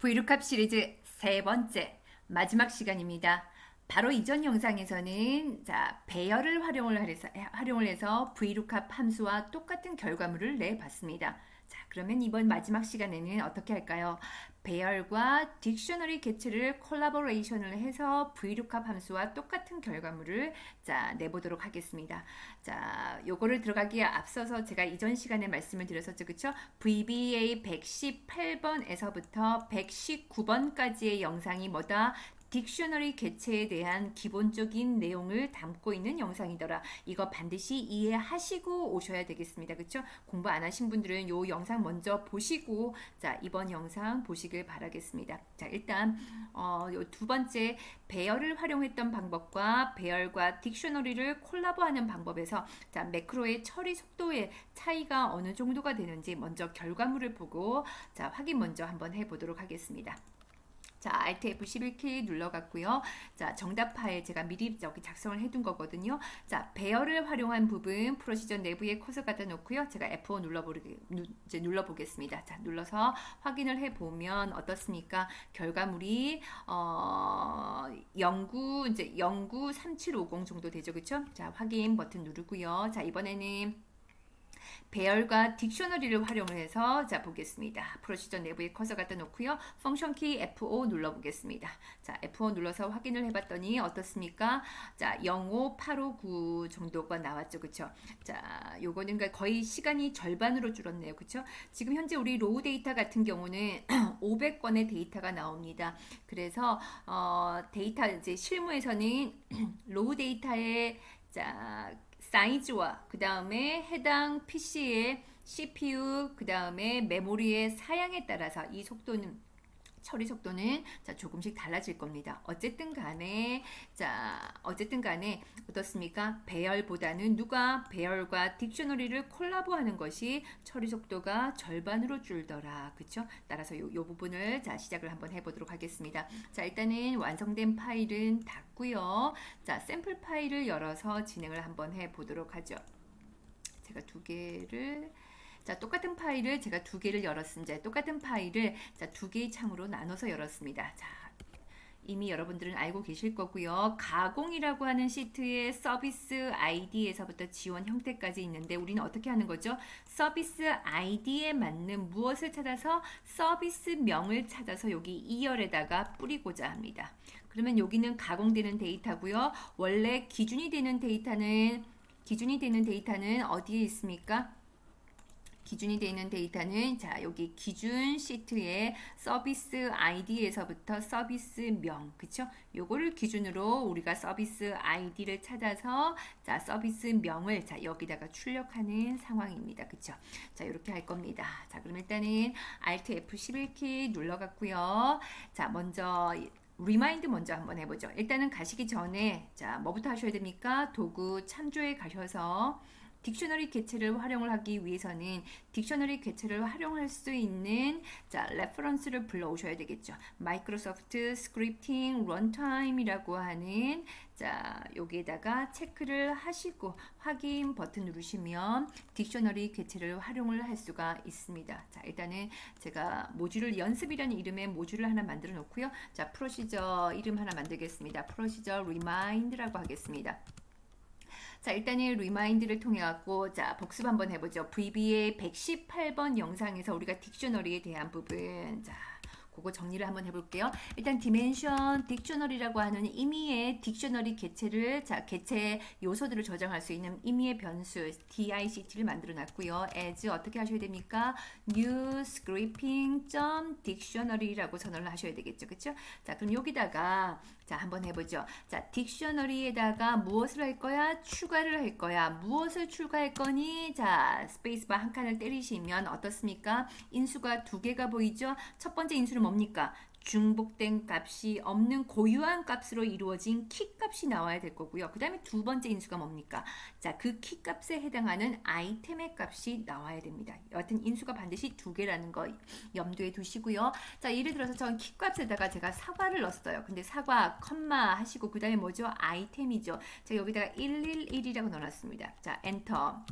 브이룩캅 시리즈 세 번째 마지막 시간입니다. 바로 이전 영상에서는 배열을 활용을 해서 브이룩캅 함수와 똑같은 결과물을 내봤습니다. 그러면 이번 마지막 시간에는 어떻게 할까요? 배열과 딕셔너리 개체를 콜라보레이션을 해서 브이룩캅 함수와 똑같은 결과물을 내보도록 하겠습니다. 요거를 들어가기에 앞서서 제가 이전 시간에 말씀을 드렸었죠. 그쵸? VBA 118번에서부터 119번까지의 영상이 뭐다? 딕셔너리 개체에 대한 기본적인 내용을 담고 있는 영상이더라. 이거 반드시 이해하시고 오셔야 되겠습니다. 그쵸? 공부 안 하신 분들은 요 영상 먼저 보시고 이번 영상 보시길 바라겠습니다. 일단 요 두 번째 배열을 활용했던 방법과 배열과 딕셔너리를 콜라보하는 방법에서 매크로의 처리 속도의 차이가 어느 정도가 되는지 먼저 결과물을 보고 확인 먼저 한번 해보도록 하겠습니다. Alt F11키 눌러갔고요. 정답 파일 제가 미리 여기 작성을 해둔 거거든요. 배열을 활용한 부분 프로시저 내부에 커서 갖다 놓고요. 제가 F5 눌러보겠습니다. 눌러서 확인을 해보면 어떻습니까? 결과물이 093750 정도 되죠. 그쵸? 확인 버튼 누르고요. 이번에는 배열과 딕셔너리를 활용을 해서 보겠습니다. 프로시저 내부에 커서 갖다 놓고요. 펑션 키 F5 눌러보겠습니다. F5 눌러서 확인을 해봤더니 어떻습니까? 05859 정도가 나왔죠. 그쵸? 요거는 거의 시간이 절반으로 줄었네요. 그쵸? 지금 현재 우리 로우 데이터 같은 경우는 500건의 데이터가 나옵니다. 그래서 데이터 이제 실무에서는 로우 데이터의 사이즈와 그 다음에 해당 PC의 CPU 그 다음에 메모리의 사양에 따라서 이 속도는 처리 속도는 조금씩 달라질 겁니다. 어쨌든 간에 어떻습니까? 배열보다는 누가 배열과 딕셔너리를 콜라보하는 것이 처리 속도가 절반으로 줄더라. 그쵸? 따라서 요 부분을 시작을 한번 해보도록 하겠습니다. 일단은 완성된 파일은 닫고요. 샘플 파일을 열어서 진행을 한번 해보도록 하죠. 제가 두 개를 똑같은 파일을 제가 두 개를 열었습니다. 똑같은 파일을 두 개의 창으로 나눠서 열었습니다. 이미 여러분들은 알고 계실 거고요. 가공이라고 하는 시트의 서비스 아이디에서부터 지원 형태까지 있는데 우리는 어떻게 하는 거죠? 서비스 아이디에 맞는 무엇을 찾아서 서비스명을 찾아서 여기 2열에다가 뿌리고자 합니다. 그러면 여기는 가공되는 데이터고요. 원래 기준이 되는 데이터는 어디에 있습니까? 기준이 되는 데이터는 여기 기준 시트의 서비스 아이디에서부터 서비스명, 그쵸? 요거를 기준으로 우리가 서비스 아이디를 찾아서 서비스명을 여기다가 출력하는 상황입니다. 그쵸? 이렇게 할 겁니다. 그럼 일단은 Alt F11키 눌러갔고요. 먼저 리마인드 먼저 한번 해보죠. 일단은 가시기 전에 뭐부터 하셔야 됩니까? 도구 참조에 가셔서 딕셔너리 개체를 활용을 하기 위해서는 딕셔너리 개체를 활용할 수 있는 레퍼런스를 불러오셔야 되겠죠. 마이크로소프트 스크립팅 런타임이라고 하는 여기에다가 체크를 하시고 확인 버튼 누르시면 딕셔너리 개체를 활용을 할 수가 있습니다. 일단은 제가 모듈을 연습이라는 이름의 모듈을 하나 만들어 놓고요. 프로시저 이름 하나 만들겠습니다. 프로시저 리마인드라고 하겠습니다. 일단은 리마인드를 통해 갖고 복습 한번 해보죠. VBA 118번 영상에서 우리가 딕셔너리에 대한 부분 그거 정리를 한번 해볼게요. 일단 디멘션 딕셔너리라고 하는 임의의 딕셔너리 개체를 개체 요소들을 저장할 수 있는 임의의 변수 DICT를 만들어 놨고요. as 어떻게 하셔야 됩니까? new scripting.dictionary라고 선언을 하셔야 되겠죠. 그쵸? 그럼 여기다가 한번 해보죠. 딕셔너리에다가 무엇을 할 거야? 추가를 할 거야. 무엇을 추가할 거니? 스페이스바 한 칸을 때리시면 어떻습니까? 인수가 두 개가 보이죠? 첫 번째 인수는 뭡니까? 중복된 값이 없는 고유한 값으로 이루어진 키 값이 나와야 될 거고요. 그 다음에 두 번째 인수가 뭡니까? 그 키 값에 해당하는 아이템의 값이 나와야 됩니다. 여하튼 인수가 반드시 두 개라는 거 염두에 두시고요. 예를 들어서 전 키 값에다가 제가 사과를 넣었어요. 근데 사과, 컴마 하시고 그 다음에 뭐죠? 아이템이죠. 제가 여기다가 111이라고 넣어놨습니다. 엔터.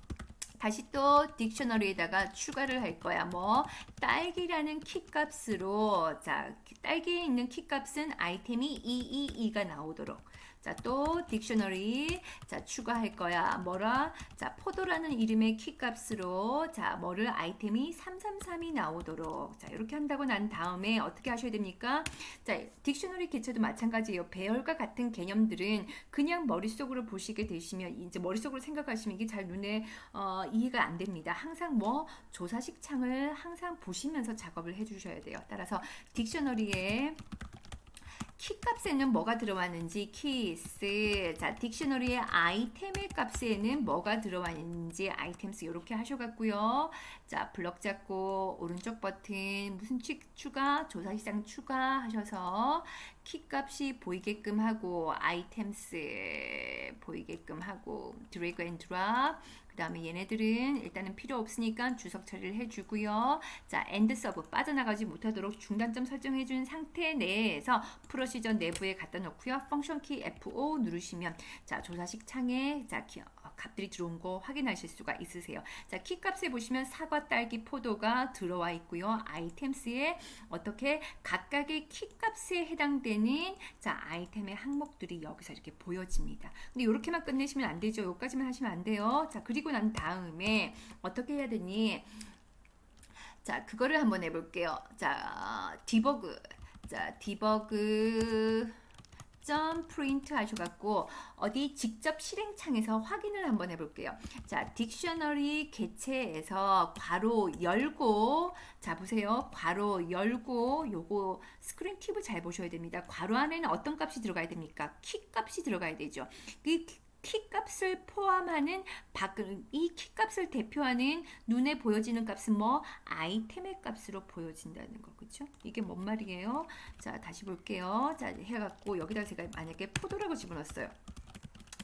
다시 또 딕셔너리에다가 추가를 할 거야. 뭐 딸기라는 키값으로 자 딸기에 있는 키값은 아이템이 222가 나오도록 자 또 딕셔너리 자 추가할 거야. 뭐라? 자 포도라는 이름의 키값으로 자 뭐를 아이템이 333이 나오도록 자 이렇게 한다고 난 다음에 어떻게 하셔야 됩니까? 자 딕셔너리 개체도 마찬가지예요. 배열과 같은 개념들은 그냥 머릿속으로 보시게 되시면 이제 머릿속으로 생각하시면 이게 잘 눈에 이해가 안 됩니다. 항상 뭐 조사식 창을 항상 보시면서 작업을 해주셔야 돼요. 따라서 딕셔너리에 키값에는 뭐가 들어왔는지 키스 자 딕셔너리의 아이템의 값에는 뭐가 들어왔는지 아이템스 이렇게 하셔갖고요. 자 블럭 잡고 오른쪽 버튼 무슨 추가 조사시장 추가하셔서 키값이 보이게끔 하고 아이템스 보이게끔 하고 드래그 앤 드랍 그 다음에 얘네들은 일단은 필요 없으니까 주석 처리를 해주고요. 자, 엔드 서브 빠져나가지 못하도록 중단점 설정해준 상태 내에서 프로시저 내부에 갖다 놓고요. 펑션 키 F5 누르시면 자 조사식 창에 자 값들이 들어온 거 확인하실 수가 있으세요. 자, 키 값에 보시면 사과, 딸기, 포도가 들어와 있고요. 아이템스에 어떻게 각각의 키 값에 해당되는 자 아이템의 항목들이 여기서 이렇게 보여집니다. 근데 이렇게만 끝내시면 안 되죠. 여기까지만 하시면 안 돼요. 자, 그리고 난 다음에 어떻게 해야 되니? 자, 그거를 한번 해볼게요. 자, 디버그. 자, 디버그. 점 프린트 하셔갖고 어디 직접 실행창에서 확인을 한번 해볼게요. 자, 딕셔너리 개체에서 괄호 열고 자 보세요. 괄호 열고 요거 스크린 팁을 잘 보셔야 됩니다. 괄호 안에는 어떤 값이 들어가야 됩니까? 키 값이 들어가야 되죠. 그 키값을 포함하는 이 키값을 대표하는 눈에 보여지는 값은 뭐 아이템의 값으로 보여진다는 거 그렇죠? 이게 뭔 말이에요? 자 다시 볼게요. 자 해갖고 여기다 제가 만약에 포도라고 집어넣었어요.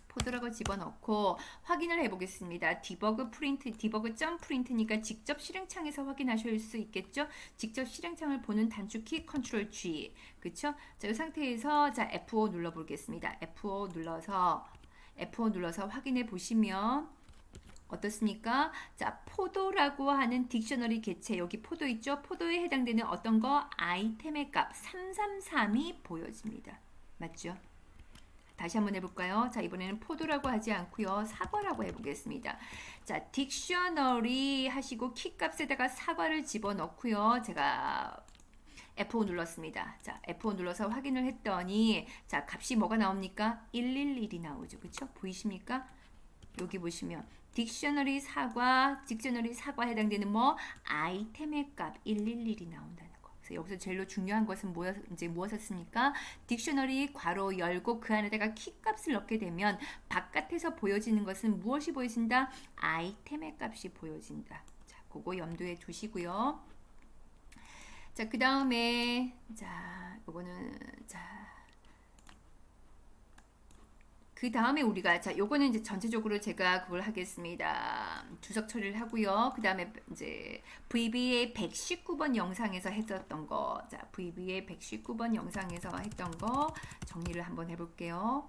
포도라고 집어넣고 확인을 해보겠습니다. 디버그 프린트, 디버그 점 프린트니까 직접 실행창에서 확인하실 수 있겠죠? 직접 실행창을 보는 단축키 컨트롤 G, 그렇죠? 자, 이 상태에서 자 F5 눌러보겠습니다. F5 눌러서 확인해 보시면 어떻습니까? 자, 포도라고 하는 딕셔너리 개체 여기 포도 있죠? 포도에 해당되는 어떤 거 아이템의 값 333이 보여집니다. 맞죠? 다시 한번 해볼까요? 자, 이번에는 포도라고 하지 않고요. 사과라고 해보겠습니다. 자, 딕셔너리 하시고 키값에다가 사과를 집어넣고요. 제가 F5 눌렀습니다. 자, F5 눌러서 확인을 했더니 자, 값이 뭐가 나옵니까? 111이 나오죠. 그렇죠? 보이십니까? 여기 보시면 딕셔너리 사과 해당되는 뭐 아이템의 값 111이 나온다는 거. 그래서 여기서 제일 중요한 것은 무엇이었습니까? 딕셔너리 괄호 열고 그 안에다가 키 값을 넣게 되면 바깥에서 보여지는 것은 무엇이 보여진다? 아이템의 값이 보여진다. 자, 그거 염두에 두시고요. 자, 그 다음에 자, 요거는 그 다음에 우리가 자, 요거는 이제 전체적으로 제가 그걸 하겠습니다. 주석 처리를 하고요. 그 다음에 이제 VBA 119번 영상에서 했었던 거, 자, VBA 119번 영상에서 했던 거 정리를 한번 해볼게요.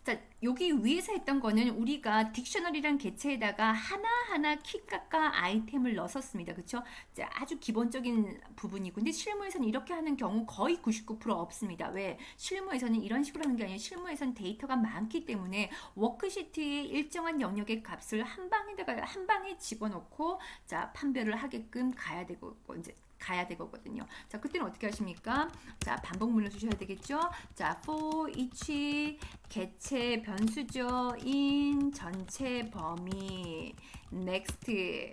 자, 여기 위에서 했던 거는 우리가 딕셔너리란 개체에다가 하나하나 키값과 아이템을 넣었습니다. 그쵸? 자, 아주 기본적인 부분이고, 근데 실무에서는 이렇게 하는 경우 거의 99% 없습니다. 왜? 실무에서는 이런 식으로 하는 게 아니라 실무에서는 데이터가 많기 때문에 워크시트의 일정한 영역의 값을 한 방에 집어넣고, 자, 판별을 하게끔 가야 되거든요. 자, 그때는 어떻게 하십니까? 자, 반복문을 주셔야 되겠죠? 자, for each 개체 변수죠. in 전체 범위 next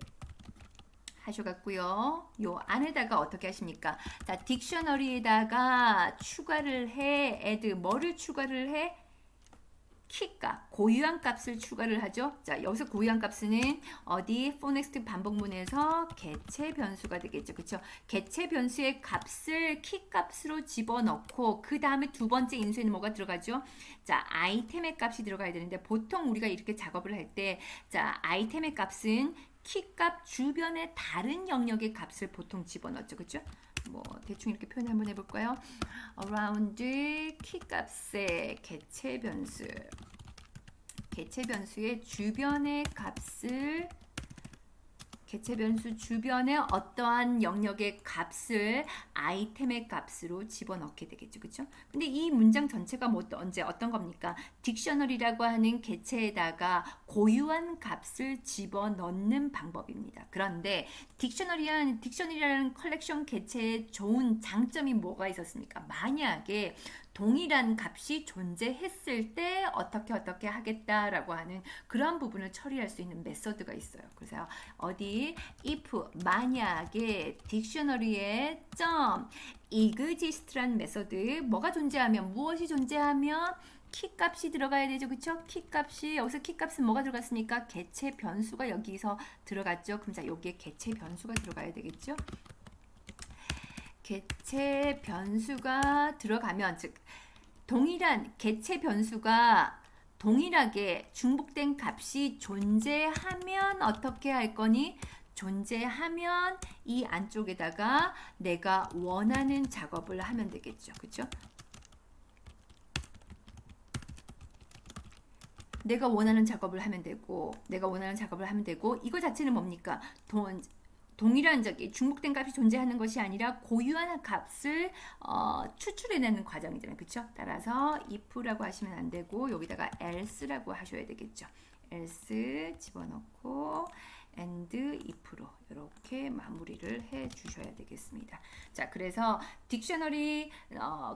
하셔갖고요. 요 안에다가 어떻게 하십니까? 자, 딕셔너리에다가 추가를 해. add 뭐를 추가를 해? 키값, 고유한 값을 추가를 하죠. 자, 여기서 고유한 값은 어디? for next 반복문에서 개체 변수가 되겠죠. 그렇죠? 개체 변수의 값을 키 값으로 집어넣고 그 다음에 두 번째 인수에는 뭐가 들어가죠? 자, 아이템의 값이 들어가야 되는데 보통 우리가 이렇게 작업을 할 때 자, 아이템의 값은 키값 주변의 다른 영역의 값을 보통 집어넣죠. 그렇죠? 뭐 대충 이렇게 표현 한번 해볼까요? around 키값의 개체 변수 개체 변수의 주변의 값을 개체 변수 주변에 어떠한 영역의 값을 아이템의 값으로 집어넣게 되겠죠. 그렇죠? 근데 이 문장 전체가 뭐 언제 어떤 겁니까? 딕셔너리라고 하는 개체에다가 고유한 값을 집어넣는 방법입니다. 그런데 딕셔너리라는 컬렉션 개체의 좋은 장점이 뭐가 있었습니까? 만약에 동일한 값이 존재했을 때 어떻게 하겠다라고 하는 그러한 부분을 처리할 수 있는 메서드가 있어요. 그래서 어디 if 만약에 딕셔너리에 exist라는 메서드 뭐가 존재하면 무엇이 존재하면 키 값이 들어가야 되죠. 그쵸? 키 값이 여기서 키 값은 뭐가 들어갔습니까? 개체 변수가 여기서 들어갔죠. 그럼 자 여기에 개체 변수가 들어가야 되겠죠. 개체 변수가 들어가면 즉 동일한 개체 변수가 동일하게 중복된 값이 존재하면 어떻게 할 거니? 존재하면 이 안쪽에다가 내가 원하는 작업을 하면 되겠죠. 그렇죠? 내가 원하는 작업을 하면 되고 이거 자체는 뭡니까? 동일한 중복된 값이 존재하는 것이 아니라 고유한 값을 추출해내는 과정이잖아요. 그렇죠? 따라서 if라고 하시면 안 되고 여기다가 else라고 하셔야 되겠죠. else 집어넣고 and if로 이렇게 마무리를 해 주셔야 되겠습니다. 자, 그래서 딕셔너리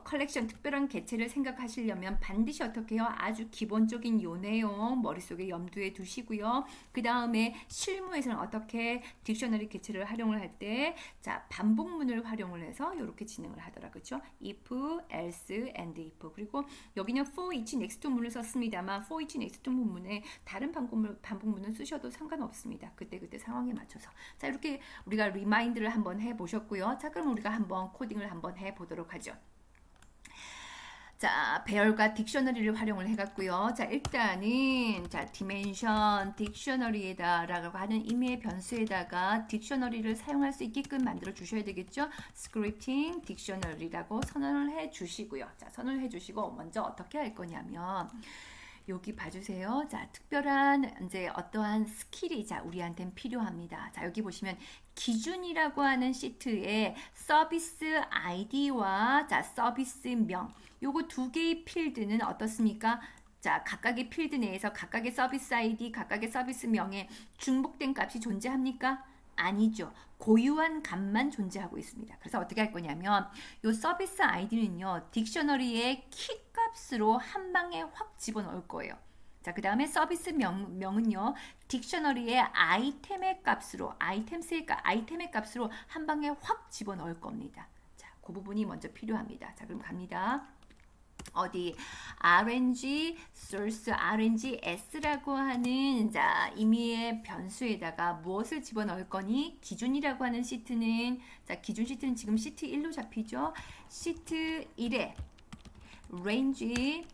컬렉션 특별한 개체를 생각하시려면 반드시 어떻게 해요? 아주 기본적인 요 내용 머릿속에 염두에 두시고요. 그 다음에 실무에서는 어떻게 딕셔너리 개체를 활용을 할 때 자, 반복문을 활용을 해서 이렇게 진행을 하더라. 그렇죠? if, else, and if. 그리고 여기는 for each next 문을 썼습니다만 for each next 문문에 다른 반복문을 쓰셔도 상관없습니다. 그때 상황에 맞춰서. 자, 이렇게 우리가 리마인드를 한번 해 보셨고요. 자, 그럼 우리가 한번 코딩을 한번 해 보도록 하죠. 자, 배열과 딕셔너리를 활용을 해갔고요. 자, 일단은 자, 디멘션 딕셔너리에다라고 하는 임의의 변수에다가 딕셔너리를 사용할 수 있게끔 만들어 주셔야 되겠죠. 스크립팅 딕셔너리라고 선언을 해 주시고요. 자, 선언을 해 주시고 먼저 어떻게 할 거냐면 여기 봐주세요. 자, 특별한 이제 어떠한 스킬이 자 우리한테는 필요합니다. 자, 여기 보시면 기준이라고 하는 시트에 서비스 아이디와 자 서비스명 요거 두 개의 필드는 어떻습니까? 자, 각각의 필드 내에서 각각의 서비스 아이디, 각각의 서비스명에 중복된 값이 존재합니까? 아니죠. 고유한 값만 존재하고 있습니다. 그래서 어떻게 할 거냐면 이 서비스 아이디는요. 딕셔너리의 키 값으로 한 방에 확 집어넣을 거예요. 자, 그 다음에 서비스 명은요. 딕셔너리의 아이템의 값으로 아이템의 값으로 한 방에 확 집어넣을 겁니다. 자, 그 부분이 먼저 필요합니다. 자, 그럼 갑니다. 어디 RNG source RNG s라고 하는 자 임의의 변수에다가 무엇을 집어넣을 거니? 기준이라고 하는 시트는 자 기준 시트는 지금 시트 1로 잡히죠. 시트 1에 range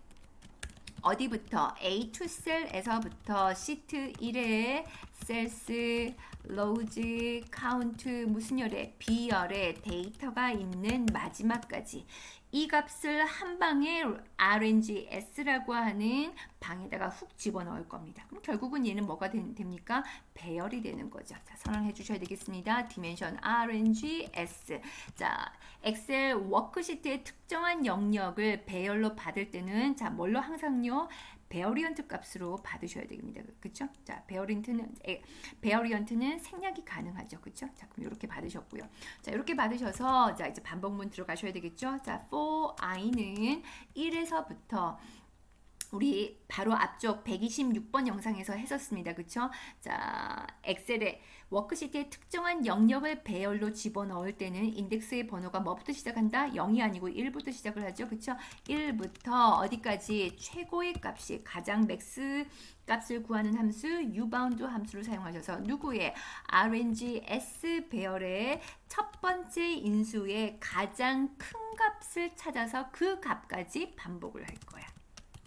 어디부터 A to cell에서부터 시트 1에 셀스, 로즈, 카운트 무슨 열에 B열에 데이터가 있는 마지막까지 이 값을 한 방에 RNGS라고 하는 방에다가 훅 집어넣을 겁니다. 그럼 결국은 얘는 뭐가 됩니까? 배열이 되는 거죠. 자, 선언해 주셔야 되겠습니다. 디멘션 RNGS. 자, 엑셀 워크시트의 특정한 영역을 배열로 받을 때는 자, 뭘로 항상요? 베어리언트 값으로 받으셔야 됩니다. 그렇죠? 자, 베어리언트는 생략이 가능하죠. 그렇죠? 자, 그럼 이렇게 받으셨고요. 자, 이렇게 받으셔서 자, 이제 반복문 들어가셔야 되겠죠? 자, for i는 1에서부터 우리 바로 앞쪽 126번 영상에서 했었습니다. 그쵸? 자, 엑셀에 워크시트의 특정한 영역을 배열로 집어넣을 때는 인덱스의 번호가 뭐부터 시작한다? 0이 아니고 1부터 시작을 하죠. 그쵸? 1부터 어디까지 최고의 값이 가장 맥스 값을 구하는 함수 ubound 함수를 사용하셔서 누구의 RNGS 배열의 첫 번째 인수의 가장 큰 값을 찾아서 그 값까지 반복을 할 거야.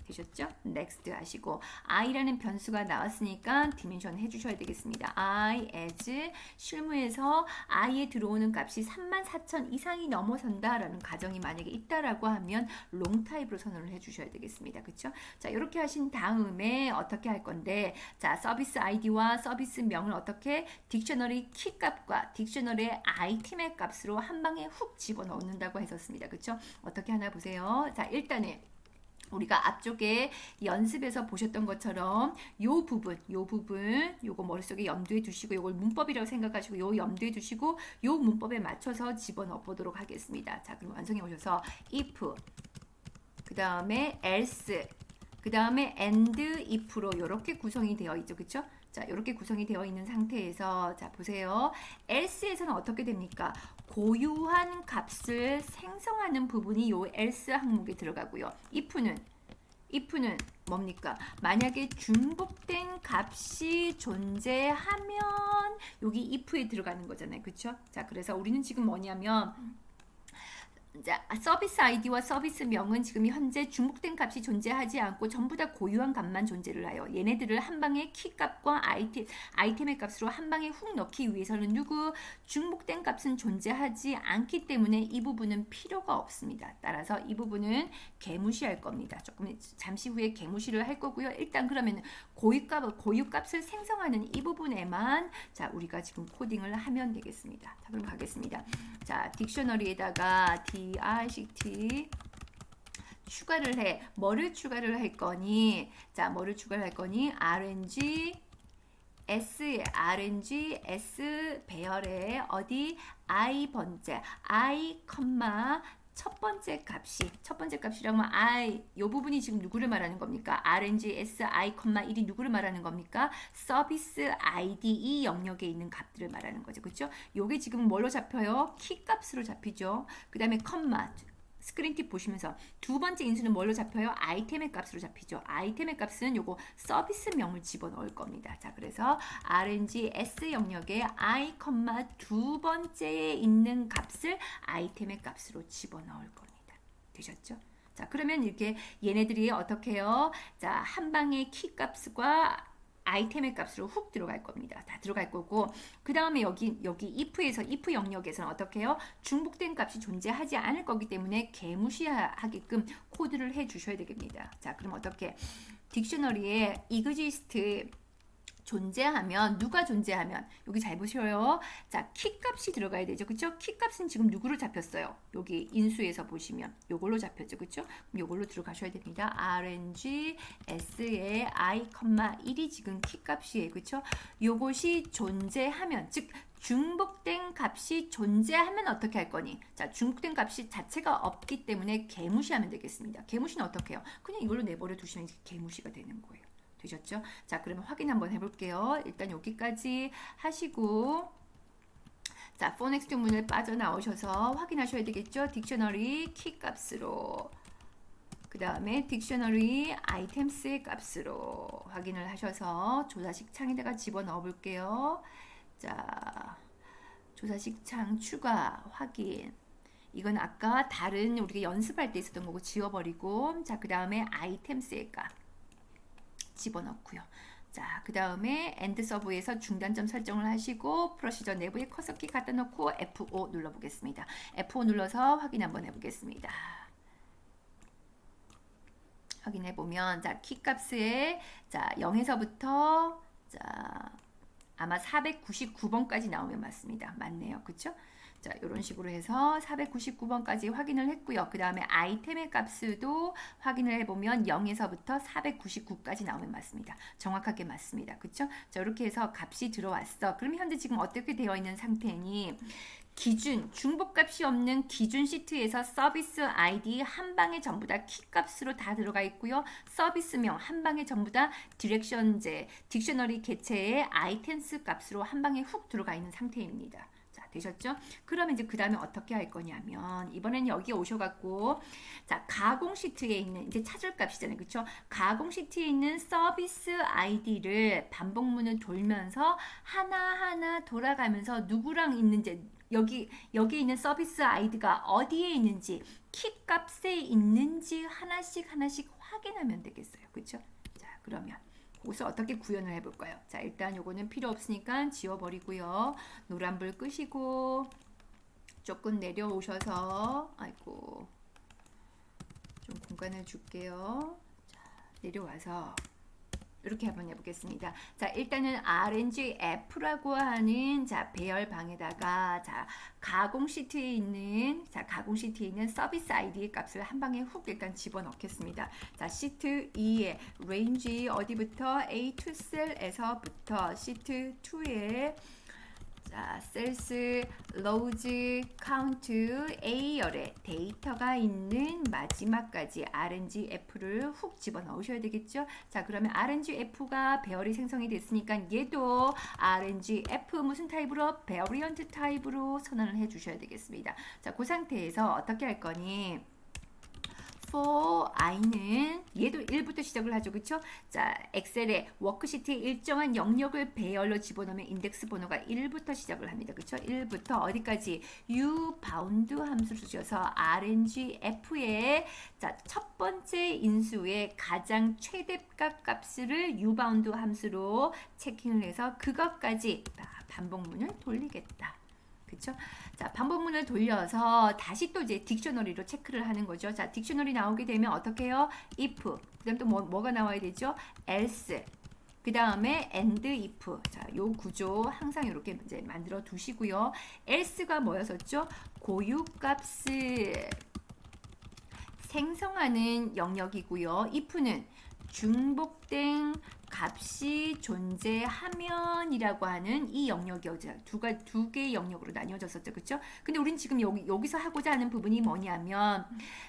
되셨죠? next 하시고 i라는 변수가 나왔으니까 디멘션 해주셔야 되겠습니다. i as 실무에서 i에 들어오는 값이 34,000 이상이 넘어선다 라는 가정이 만약에 있다라고 하면 long 타입으로 선언을 해주셔야 되겠습니다. 그쵸? 자, 이렇게 하신 다음에 어떻게 할 건데, 자, 서비스 아이디와 서비스 명을 어떻게 딕셔너리 키 값과 딕셔너리의 아이템의 값으로 한 방에 훅 집어넣는다고 했었습니다. 그쵸? 어떻게 하나 보세요. 자, 일단은 우리가 앞쪽에 연습에서 보셨던 것처럼 요 부분 요거 머릿속에 염두에 두시고 요걸 문법이라고 생각하시고 요 염두에 두시고 요 문법에 맞춰서 집어넣어 보도록 하겠습니다. 자, 그럼 완성해 오셔서 if 그 다음에 else 그 다음에 and if로 이렇게 구성이 되어 있죠. 그쵸? 자, 이렇게 구성이 되어 있는 상태에서 자, 보세요. else에서는 어떻게 됩니까? 고유한 값을 생성하는 부분이 요 else 항목에 들어가고요. if는 뭡니까? 만약에 중복된 값이 존재하면 여기 if에 들어가는 거잖아요. 그쵸? 자, 그래서 우리는 지금 뭐냐면 자, 서비스 아이디와 서비스 명은 지금 현재 중복된 값이 존재하지 않고 전부 다 고유한 값만 존재를 해요. 얘네들을 한 방에 키 값과 아이템의 값으로 한 방에 훅 넣기 위해서는 중복된 값은 존재하지 않기 때문에 이 부분은 필요가 없습니다. 따라서 이 부분은 개무시할 겁니다. 조금 잠시 후에 개무시를 할 거고요. 일단 그러면 고유값을 생성하는 이 부분에만 자, 우리가 지금 코딩을 하면 되겠습니다. 자, 그럼 가겠습니다. 자, 딕셔너리에다가 dict 추가를 해. 뭐를 추가를 할 거니? 자, 뭐를 추가를 할 거니? rng s 배열에 어디 i 번째 i, 첫 번째 값이라면 i 요 부분이 지금 누구를 말하는 겁니까? rng s i, 1이 누구를 말하는 겁니까? 서비스 IDE 영역에 있는 값들을 말하는 거죠. 그렇죠? 요게 지금 뭘로 잡혀요? 키 값으로 잡히죠. 그다음에 스크린팁 보시면서 두 번째 인수는 뭘로 잡혀요? 아이템의 값으로 잡히죠. 아이템의 값은 요거 서비스명을 집어넣을 겁니다. 자, 그래서 rng s 영역에 i, 두 번째에 있는 값을 아이템의 값으로 집어넣을 겁니다. 되셨죠? 자, 그러면 이렇게 얘네들이 어떻게 해요? 자, 한 방에 키 값과 아이템의 값으로 훅 들어갈 겁니다. 다 들어갈 거고 그 다음에 여기 if 영역에서는 어떻게 해요? 중복된 값이 존재하지 않을 거기 때문에 개무시하게끔 코드를 해 주셔야 되겠습니다. 자, 그럼 어떻게 딕셔너리에 exist 존재하면 누가 존재하면 여기 잘 보셔요. 자, 키 값이 들어가야 되죠. 그쵸? 키 값은 지금 누구로 잡혔어요? 여기 인수에서 보시면 요걸로 잡혔죠. 그쵸? 그럼 요걸로 들어가셔야 됩니다. rng s의 i, 1이 지금 키 값이에요. 그쵸? 요것이 존재하면 즉 중복된 값이 존재하면 어떻게 할 거니? 자, 중복된 값이 자체가 없기 때문에 개무시하면 되겠습니다. 개무시는 어떻게 해요? 그냥 이걸로 내버려 두시면 개무시가 되는 거예요. 되셨죠? 자, 그러면 확인 한번 해볼게요. 일단 여기까지 하시고 자, for next 문을 빠져나오셔서 확인하셔야 되겠죠? 딕셔너리 키 값으로 그 다음에 딕셔너리 아이템스의 값으로 확인을 하셔서 조사식 창에다가 집어넣어 볼게요. 자, 조사식 창 추가 확인 이건 아까 다른 우리가 연습할 때 있었던 거고 지워버리고 자, 그 다음에 아이템스의 값 집어넣고요. 자, 그 다음에 end 서브에서 중단점 설정을 하시고 프로시저 내부에 커서키 갖다 놓고 F5 눌러보겠습니다. F5 눌러서 확인 한번 해보겠습니다. 확인해보면 자, 키 값에 자, 0에서부터 자, 아마 499번까지 나오면 맞습니다. 맞네요. 그쵸? 자, 이런 식으로 해서 499번까지 확인을 했고요. 그 다음에 아이템의 값도 확인을 해보면 0에서부터 499까지 나오면 맞습니다. 정확하게 맞습니다. 그쵸? 자, 이렇게 해서 값이 들어왔어. 그럼 현재 지금 어떻게 되어 있는 상태니? 중복값이 없는 기준 시트에서 서비스 아이디 한 방에 전부 다 키 값으로 다 들어가 있고요. 서비스명 한 방에 전부 다 딕셔너리 개체의 아이템스 값으로 한 방에 훅 들어가 있는 상태입니다. 자, 되셨죠? 그러면 이제 그 다음에 어떻게 할 거냐면 이번엔 여기 오셔갖고 자 가공 시트에 있는 이제 찾을 값이잖아요, 그렇죠? 가공 시트에 있는 서비스 아이디를 반복문을 돌면서 하나하나 돌아가면서 누구랑 있는지 여기 있는 서비스 아이디가 어디에 있는지 키 값에 있는지 하나씩 확인하면 되겠어요, 그렇죠? 자 그러면 그것을 어떻게 구현을 해볼까요? 자 일단 요거는 필요 없으니까 지워버리고요. 노란불 끄시고 조금 내려오셔서 아이고 좀 공간을 줄게요. 자 내려와서 이렇게 한번 해보겠습니다. 자 일단은 RNGF라고 하는 자 배열방에다가 자 가공 시트에 있는 서비스 아이디의 값을 한 방에 훅 일단 집어넣겠습니다. 자 시트 2에 range 어디부터 A2 셀에서부터 시트 2에 자, 셀스, 로즈, 카운트, A열에 데이터가 있는 마지막까지 RNGF를 훅 집어넣으셔야 되겠죠? 자, 그러면 RNGF가 배열이 생성이 됐으니까 얘도 RNGF 무슨 타입으로? 베리언트 타입으로 선언을 해주셔야 되겠습니다. 자, 그 상태에서 어떻게 할 거니? for i는 얘도 1부터 시작을 하죠. 그쵸? 자, 엑셀에 워크시트에 일정한 영역을 배열로 집어넣으면 인덱스 번호가 1부터 시작을 합니다. 그쵸? 1부터 어디까지? ubound 함수를 주셔서 RNGF의 자, 첫 번째 인수의 가장 최대값 값을 ubound 함수로 체킹을 해서 그것까지 반복문을 돌리겠다. 그쵸? 자, 반복문을 돌려서 다시 또 이제 딕셔너리로 체크를 하는 거죠. 자, 딕셔너리 나오게 되면 어떻게 해요? if. 그 다음 또 뭐가 나와야 되죠? else. 그 다음에 and if. 자, 요 구조 항상 이렇게 이제 만들어 두시고요. else가 뭐였었죠? 고유값을 생성하는 영역이고요. if는 중복된 값이 존재하면이라고 하는 이 영역이었죠. 두 개의 영역으로 나뉘어졌었죠. 그렇죠? 근데 우린 지금 여기서 하고자 하는 부분이 뭐냐면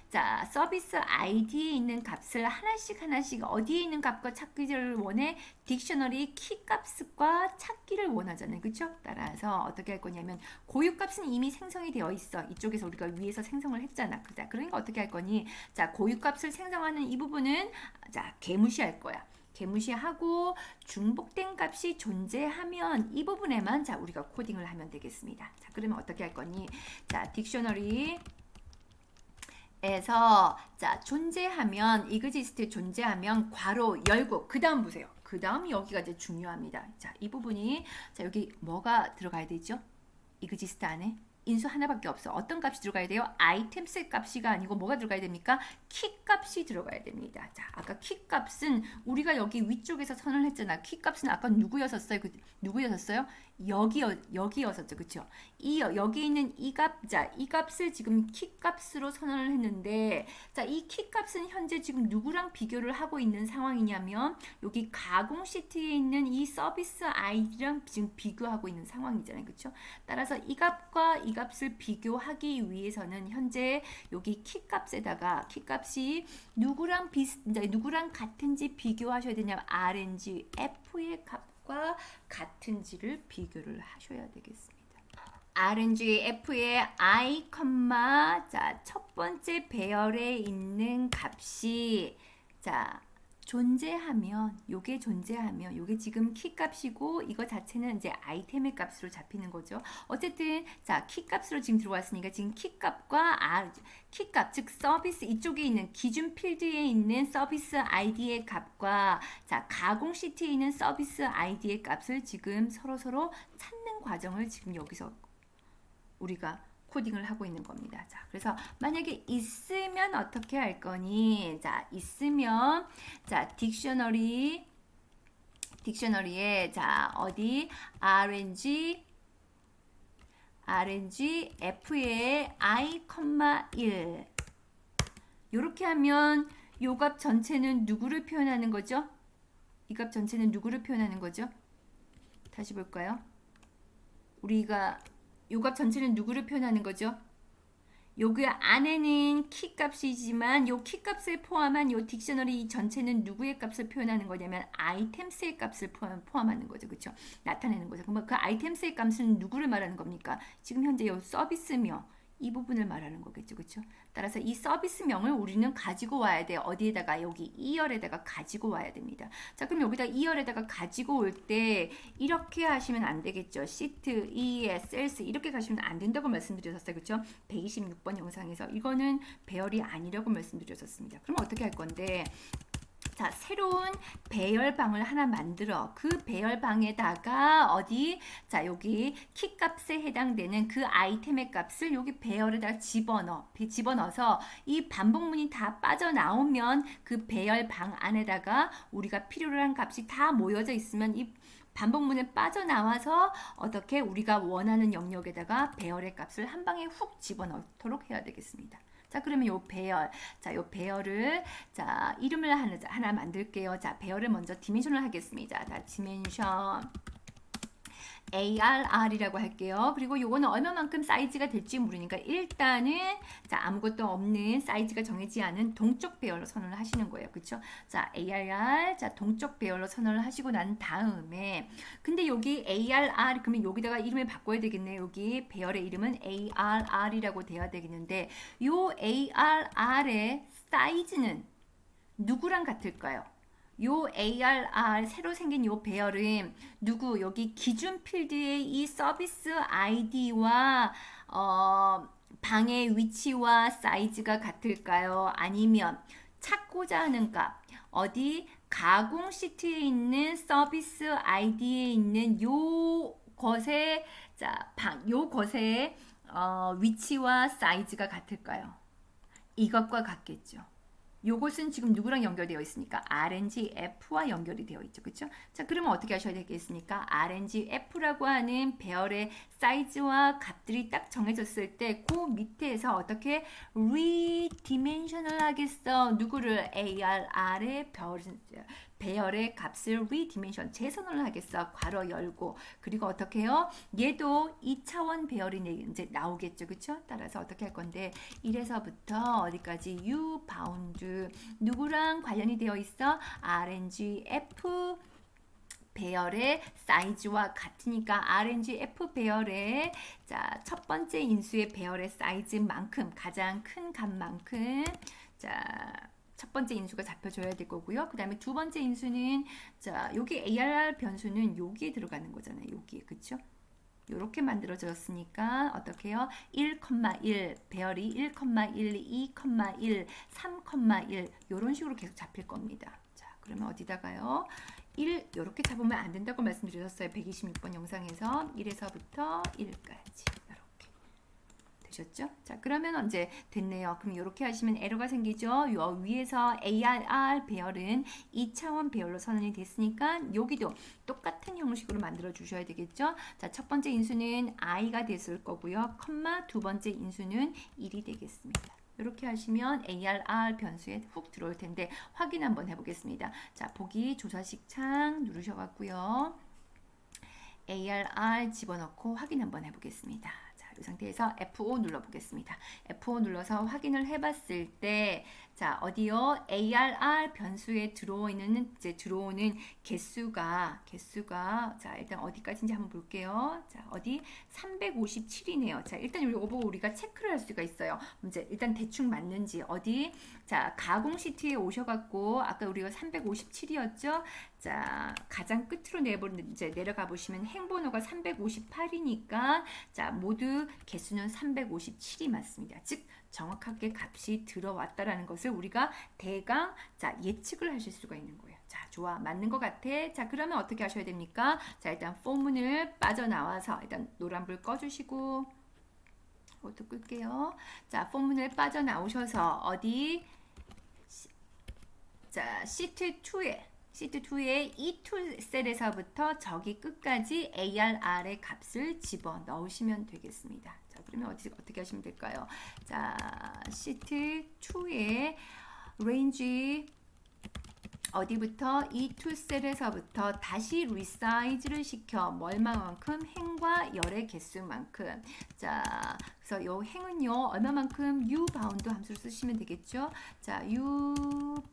자, 서비스 아이디에 있는 값을 하나씩 어디에 있는 값과 찾기를 원해? 딕셔너리 키 값과 찾기를 원하잖아요. 그렇죠? 따라서 어떻게 할 거냐면 고유 값은 이미 생성이 되어 있어. 이쪽에서 우리가 위에서 생성을 했잖아. 그러니까 어떻게 할 거니? 자, 고유 값을 생성하는 이 부분은 자, 개무시할 거야. 개무시하고 중복된 값이 존재하면 이 부분에만 자 우리가 코딩을 하면 되겠습니다. 자 그러면 어떻게 할 거니? 자 딕셔너리 에서 자 존재하면 exist 존재하면 괄호 열고 그 다음 보세요. 그 다음 여기가 이제 중요합니다. 자 이 부분이 자 여기 뭐가 들어가야 되죠? exist 안에 인수 하나밖에 없어. 어떤 값이 들어가야 돼요? 아이템스 값이가 아니고 뭐가 들어가야 됩니까? 키 값이 들어가야 됩니다. 자, 아까 키 값은 우리가 여기 위쪽에서 선언을 했잖아. 키 값은 아까 누구였었어요? 누구였었어요? 여기였었죠. 그쵸? 여기 있는 이 값, 자, 이 값을 지금 키 값으로 선언을 했는데, 자, 이 키 값은 현재 지금 누구랑 비교를 하고 있는 상황이냐면, 여기 가공 시트에 있는 이 서비스 아이디랑 지금 비교하고 있는 상황이잖아요. 그쵸? 따라서 이 값과 이 값을 비교하기 위해서는 현재 여기 키 값에다가 키 값이 누구랑 같은지 비교하셔야 되냐면 RNGF의 값과 같은지를 비교를 하셔야 되겠습니다. RNGF의 I, 자, 첫 번째 배열에 있는 값이 자 존재하면 요게 지금 키 값이고 이거 자체는 이제 아이템의 값으로 잡히는 거죠. 어쨌든 자 키 값으로 지금 들어왔으니까 지금 키 값과 키 값 즉 서비스 이쪽에 있는 기준 필드에 있는 서비스 아이디의 값과 자 가공 시트에 있는 서비스 아이디의 값을 지금 서로 찾는 과정을 지금 여기서 우리가 코딩을 하고 있는 겁니다. 자, 그래서 만약에 있으면 어떻게 할 거니? 자, 있으면 자, 딕셔너리에 자, 어디 RNGF의 I, 1 요렇게 하면 요 값 전체는 누구를 표현하는 거죠? 이 값 전체는 누구를 표현하는 거죠? 다시 볼까요? 우리가 요 값 전체는 누구를 표현하는 거죠? 여기 안에는 키 값이지만 요 키 값을 포함한 요 딕셔너리 전체는 누구의 값을 표현하는 거냐면 아이템스의 값을 포함하는 거죠. 그렇죠? 나타내는 거죠. 그럼 그 아이템스의 값은 누구를 말하는 겁니까? 지금 현재 요 서비스명 이 부분을 말하는 거겠죠. 그렇죠? 따라서 이 서비스명을 우리는 가지고 와야 돼요. 어디에다가 여기 2열에다가 가지고 와야 됩니다. 자, 그럼 여기다 2열에다가 가지고 올 때 이렇게 하시면 안 되겠죠. 시트, ES, 셀스 이렇게 가시면 안 된다고 말씀드렸었어요. 그렇죠? 126번 영상에서 이거는 배열이 아니라고 말씀드렸었습니다. 그럼 어떻게 할 건데 자, 새로운 배열방을 하나 만들어. 그 배열방에다가 어디? 자, 여기 키 값에 해당되는 그 아이템의 값을 여기 배열에다 집어넣어서 이 반복문이 다 빠져나오면 그 배열방 안에다가 우리가 필요로 한 값이 다 모여져 있으면 이 반복문에 빠져나와서 어떻게 우리가 원하는 영역에다가 배열의 값을 한 방에 훅 집어넣도록 해야 되겠습니다. 자, 그러면 요 배열, 자, 요 배열을 자 이름을 하나 만들게요. 자, 배열을 먼저 디멘션을 하겠습니다. 자, 디멘션 ARR이라고 할게요. 그리고 요거는 얼마만큼 사이즈가 될지 모르니까 일단은 자, 아무것도 없는 사이즈가 정해지지 않은 동적 배열로 선언을 하시는 거예요. 그렇죠? 자, ARR 자, 동적 배열로 선언을 하시고 난 다음에 근데 여기 ARR 그러면 여기다가 이름을 바꿔야 되겠네요. 여기 배열의 이름은 ARR이라고 돼야 되겠는데 요 ARR의 사이즈는 누구랑 같을까요? 요 ARR 새로 생긴 요 배열은 누구 여기 기준 필드의 이 서비스 아이디와 방의 위치와 사이즈가 같을까요? 아니면 찾고자 하는 값 어디 가공 시트에 있는 서비스 아이디에 있는 요 것의 요 것의 위치와 사이즈가 같을까요? 이것과 같겠죠. 요것은 지금 누구랑 연결되어 있습니까? RNGF와 연결이 되어 있죠. 그렇죠? 자, 그러면 어떻게 하셔야 되겠습니까? RNGF라고 하는 배열의 사이즈와 값들이 딱 정해졌을 때 그 밑에서 어떻게 리디멘션을 하겠어? 누구를? ARR의 배열의 값을 리디멘션 재선을 하겠어. 괄호 열고 그리고 어떻게 해요? 얘도 2차원 배열이 이제 나오겠죠. 그렇죠? 따라서 어떻게 할 건데 1에서부터 어디까지 U 바운드 누구랑 관련이 되어 있어? RNGF 배열의 사이즈와 같으니까 RNGF 배열의 자, 첫 번째 인수의 배열의 사이즈만큼 가장 큰 값만큼 자, 첫 번째 인수가 잡혀줘야 될 거고요. 그 다음에 두 번째 인수는 자, 여기 ARR 변수는 여기에 들어가는 거잖아요. 여기에 그쵸? 이렇게 만들어졌으니까 어떻게 해요? 1,1 배열이 1,1, 2,1, 3,1 이런 식으로 계속 잡힐 겁니다. 자, 그러면 어디다가요? 1 이렇게 잡으면 안 된다고 말씀드렸어요. 126번 영상에서 1에서부터 1까지 이렇게 되셨죠? 자, 그러면 언제 됐네요. 그럼 이렇게 하시면 에러가 생기죠. 요 위에서 ARR 배열은 2차원 배열로 선언이 됐으니까 여기도 똑같은 형식으로 만들어 주셔야 되겠죠. 자, 첫 번째 인수는 i가 됐을 거고요. 컴마 두 번째 인수는 1이 되겠습니다. 이렇게 하시면 ARR 변수에 훅 들어올 텐데 확인 한번 해보겠습니다. 자, 보기 조사식 창 누르셔갖고요. ARR 집어넣고 확인 한번 해보겠습니다. 자, 이 상태에서 F5 눌러보겠습니다. F5 눌러서 확인을 해봤을 때 자, 어디요? ARR 변수에 들어오는 개수가 자, 일단 어디까지인지 한번 볼게요. 자, 어디 357이네요. 자, 일단 이거 보고 우리가 체크를 할 수가 있어요. 이제 일단 대충 맞는지 어디 자, 가공 시트에 오셔갖고 아까 우리가 357이었죠? 자, 가장 끝으로 이제 내려가 보시면 행번호가 358이니까 자, 모두 개수는 357이 맞습니다. 즉 정확하게 값이 들어왔다라는 것을 우리가 대강 자, 예측을 하실 수가 있는 거예요. 자, 좋아. 맞는 것 같아. 자, 그러면 어떻게 하셔야 됩니까? 자, 일단 포문을 빠져나와서 일단 노란불 꺼주시고 이것도 끌게요. 자, 포문을 빠져나오셔서 어디 자, 시트 2에 E2 셀에서부터 저기 끝까지 ARR의 값을 집어 넣으시면 되겠습니다. 자, 그러면 어떻게 하시면 될까요? 자, 시트 2의 range 어디부터 이 투셀에서부터 다시 리사이즈를 시켜 얼마만큼 행과 열의 개수만큼. 자, 그래서 요 행은요 얼마만큼 u 바운드 함수를 쓰시면 되겠죠. 자, u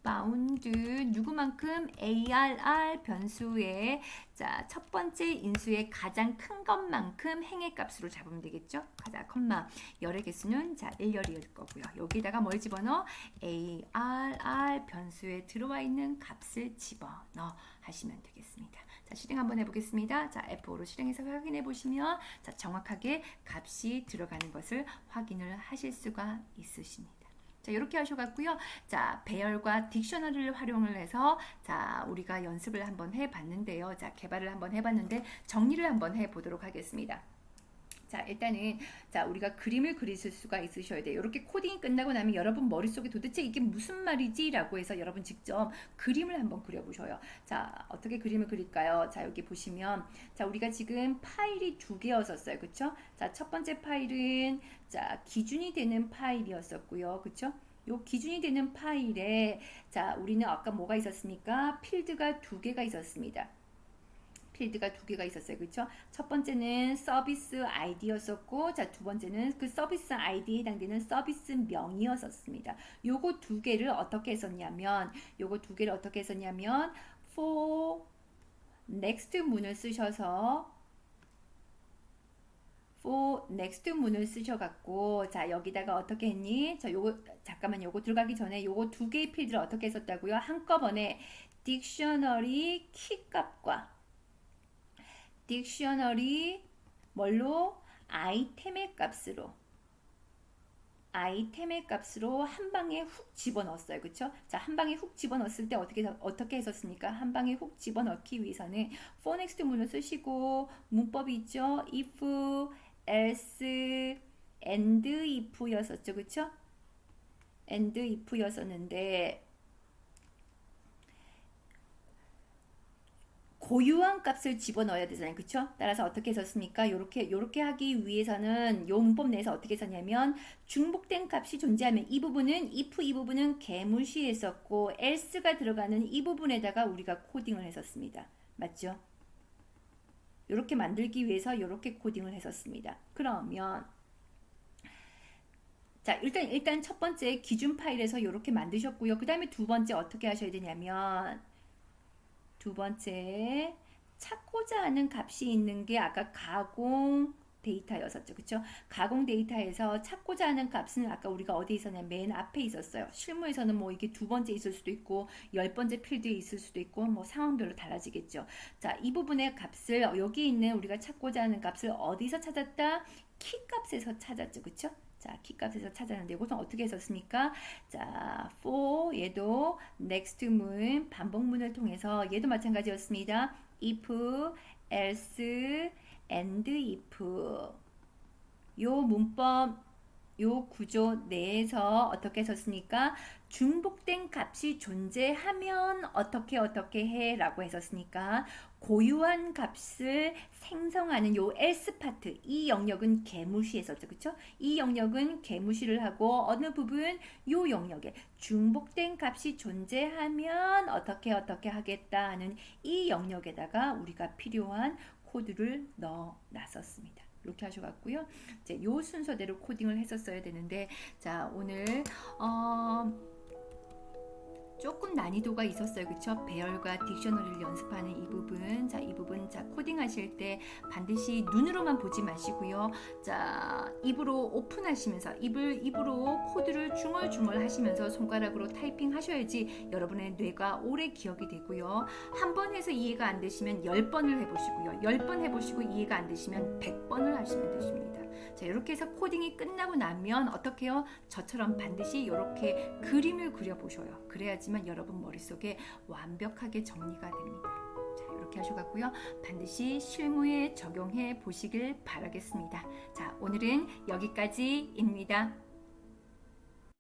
바운드 누구만큼 arr 변수의 자, 첫 번째 인수의 가장 큰 것만큼 행의 값으로 잡으면 되겠죠. 가자, 컴마 열의 개수는 자 1열일 거고요. 여기다가 뭘 집어넣어? arr 변수에 들어와 있는 값을 집어넣어 하시면 되겠습니다. 자, 실행 한번 해보겠습니다. 자, F5로 실행해서 확인해 보시면 자, 정확하게 값이 들어가는 것을 확인을 하실 수가 있으십니다. 자, 이렇게 하셔갖고요. 자, 배열과 딕셔너리를 활용을 해서 자, 우리가 연습을 한번 해봤는데요. 자, 개발을 한번 해봤는데 정리를 한번 해보도록 하겠습니다. 자, 일단은 자, 우리가 그림을 그리실 수가 있으셔야 돼요. 이렇게 코딩이 끝나고 나면 여러분 머릿속에 도대체 이게 무슨 말이지? 라고 해서 여러분 직접 그림을 한번 그려보셔요. 자, 어떻게 그림을 그릴까요? 자, 여기 보시면 자, 우리가 지금 파일이 두 개였었어요. 그쵸? 자, 첫 번째 파일은 자, 기준이 되는 파일이었었고요. 그쵸? 요 기준이 되는 파일에 자, 우리는 아까 뭐가 있었습니까? 필드가 두 개가 있었습니다. 필드가 두 개가 있었어요. 그렇죠? 첫 번째는 서비스 아이디였었고 자, 두 번째는 그 서비스 아이디에 해당되는 서비스 명이었었습니다. 요거 두 개를 어떻게 했었냐면 for next 문을 쓰셔서 for next 문을 쓰셔갖고 자, 여기다가 어떻게 했니? 자, 요거 잠깐만 요거 들어가기 전에 요거 두 개의 필드를 어떻게 했었다고요? 한꺼번에 딕셔너리 키값과 딕셔너리 뭘로? 아이템의 값으로 한 방에 훅 집어넣었어요. 그쵸? 자, 한 방에 훅 집어넣었을 때 어떻게 했었습니까? 한 방에 훅 집어넣기 위해서는 for next 문을 쓰시고 문법이 있죠? if, else, and if였었죠. 그쵸? and if였었는데 고유한 값을 집어넣어야 되잖아요. 그쵸? 따라서 어떻게 했었습니까? 요렇게 하기 위해서는 요 문법 내에서 어떻게 했었냐면 중복된 값이 존재하면 이 부분은 if 이 부분은 개무시했었고 else가 들어가는 이 부분에다가 우리가 코딩을 했었습니다. 맞죠? 요렇게 만들기 위해서 요렇게 코딩을 했었습니다. 그러면 자, 일단 첫 번째 기준 파일에서 요렇게 만드셨고요. 그 다음에 두 번째 어떻게 하셔야 되냐면 두 번째 찾고자 하는 값이 있는 게 아까 가공 데이터였었죠. 그쵸? 가공 데이터에서 찾고자 하는 값은 아까 우리가 어디에 있었냐면 맨 앞에 있었어요. 실무에서는 뭐 이게 두 번째 있을 수도 있고 10번째 필드에 있을 수도 있고 뭐 상황별로 달라지겠죠. 자, 이 부분의 값을 여기 있는 우리가 찾고자 하는 값을 어디서 찾았다? 키 값에서 찾았죠. 그쵸? 자, 키값에서 찾았는데 이것은 어떻게 했었습니까? 자, for 얘도 next 문, 반복문을 통해서 얘도 마찬가지였습니다. if, else, and if 요 문법, 요 구조 내에서 어떻게 했었습니까? 중복된 값이 존재하면 어떻게 해 라고 했었으니까 고유한 값을 생성하는 요 else 파트 이 영역은 개무시했었죠. 그쵸? 이 영역은 개무시를 하고 어느 부분 요 영역에 중복된 값이 존재하면 어떻게 하겠다 하는 이 영역에다가 우리가 필요한 코드를 넣어 놨었습니다. 이렇게 하셔갖고요. 이제 요 순서대로 코딩을 했었어야 되는데 자, 오늘 조금 난이도가 있었어요. 그쵸? 배열과 딕셔너리를 연습하는 이 부분. 자, 이 부분 자, 코딩 하실 때 반드시 눈으로만 보지 마시고요. 자, 입으로 오픈하시면서 입으로 코드를 중얼중얼 하시면서 손가락으로 타이핑 하셔야지 여러분의 뇌가 오래 기억이 되고요. 한 번 해서 이해가 안 되시면 10번을 해보시고요. 10번 해보시고 이해가 안 되시면 100번을 하시면 되십니다. 자, 이렇게 해서 코딩이 끝나고 나면 어떻게 해요? 저처럼 반드시 이렇게 그림을 그려보셔요. 그래야지만 여러분 머릿속에 완벽하게 정리가 됩니다. 자, 이렇게 하셔갖고요. 반드시 실무에 적용해 보시길 바라겠습니다. 자, 오늘은 여기까지입니다.